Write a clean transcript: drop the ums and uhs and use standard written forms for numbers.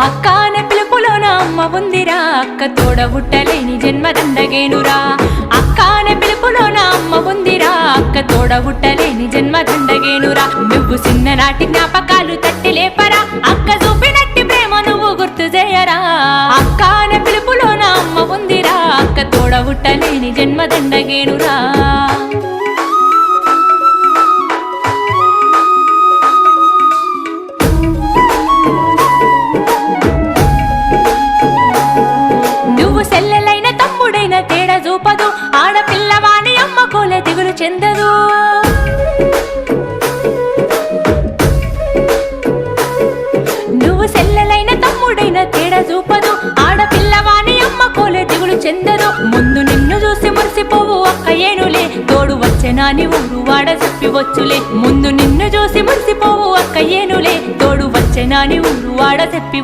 అక్క అనే పిలుపులోన అమ్మ ఉందిరా, అక్క తోడబుట్టలేని జన్మ దండగేనురా. అక్క అనే పిలుపులోన అమ్మ ఉందిరా, అక్క తోడబుట్టలేని జన్మ దండగేనురా. నువ్వు చిన్ననాటి జ్ఞాపకాలు తట్టి లేపరా, అక్క చూపినట్టి ప్రేమ నువ్వు గుర్తు చేయరా. అక్క అనే పిలుపులోన అమ్మ ఉందిరా, అక్క తోడబుట్టలేని జన్మ దండగేనురా. సెల్లెలైన తమ్ముడైన తేడా చూపదు, ఆడపిల్లవాని అమ్మ కోలే దిగులు చెందదు. నువ్వు సెల్లెలైన తమ్ముడైన తేడా చూపదు, ఆడపిల్లవాని అమ్మ కోలే దిగులు చెందదు. ముందు నిన్ను చూసి మురిసిపోవు అక్క ఏనులే, తోడు వచ్చెనాని ఊరు వాడ చెప్పివచ్చులే. ముందు నిన్ను చూసి మురిసిపోవు అక్క ఏనులే, తోడు వచ్చెనాని ఊరు వాడ చెప్పి